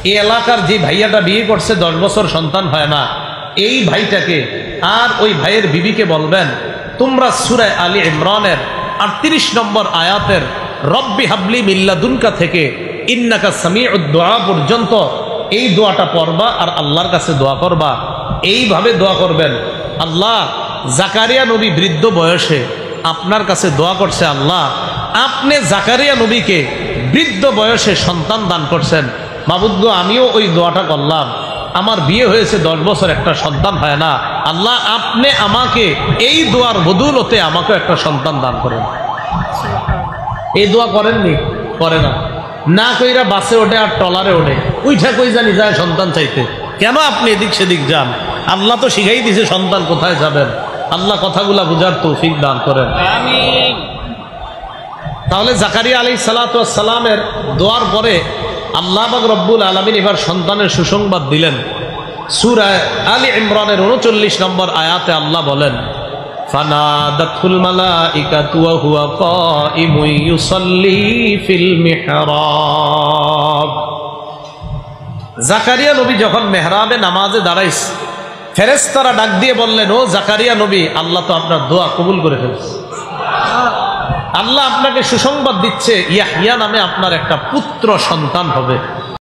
এই এলাকার যে ভাইয়াটা বিয়ে করছে 10 বছর সন্তান হয় না, এই ভাইটাকে আর ওই ভাইয়ের বিবিকে বলবেন, তোমরা সূরা আলী ইমরানের 38 নম্বর আয়াতের রব্বি হাবলি মিল্লাদুনকা থেকে ইন্নাকা সামিউদ দুআ পর্যন্ত এই দোয়াটা পড়বা আর আল্লাহর কাছে দোয়া করবা। এইভাবে দোয়া করবেন, আল্লাহ জাকারিয়া নবী বৃদ্ধ বয়সে আপনার কাছে দোয়া করছে, আল্লাহ আপনি জাকারিয়া নবীকে বৃদ্ধ বয়সে সন্তান দান করছেন, মাবুদ গো আমিও ওই দোয়াটা করলাম, আমার বিয়ে হয়েছে 10 বছর একটা সন্তান হয় না, আল্লাহ আপনি আমাকে এই দোয়ার বদৌলতে আমাকে একটা সন্তান দান করেন। এই দোয়া করেননি? করে না, না কইরা বাসে ওঠে আর ট্রলারে ওঠে, উইঠা কই জানি যায় সন্তান চাইতে। কেন আপনি এদিক সেদিক যান? আল্লাহ তো শিখাই দিছে সন্তান কোথায় যাবেন। আল্লাহ কথাগুলা বুঝার তৌফিক দান করেন। আমিন। তাহলে জাকারিয়া আলাইহিস সালাতু ওয়াস সালামের দোয়ার পরে আল্লাহ পাক রব্বুল আলামিন এবার সন্তানের সুসংবাদ দিলেন। সূরা আলী ইমরানের 39 নম্বর আয়াতে আল্লাহ বলেন, ফানাদাতুল মালাইকাতু ওয়া হুয়া কাইমুন ইউসাল্লি ফিল মিহরাব। জাকারিয়া নবী যখন মেহরাবে নামাজে দাঁড়াইছে, ফেরেশতারা ডাক দিয়ে বললেন, ও জাকারিয়া নবী, আল্লাহ তো আপনার দোয়া কবুল করে ফেলছে। আল্লাহ আপনাকে সুসংবাদ দিচ্ছে, ইয়াহইয়া নামে আপনার একটা পুত্র সন্তান হবে।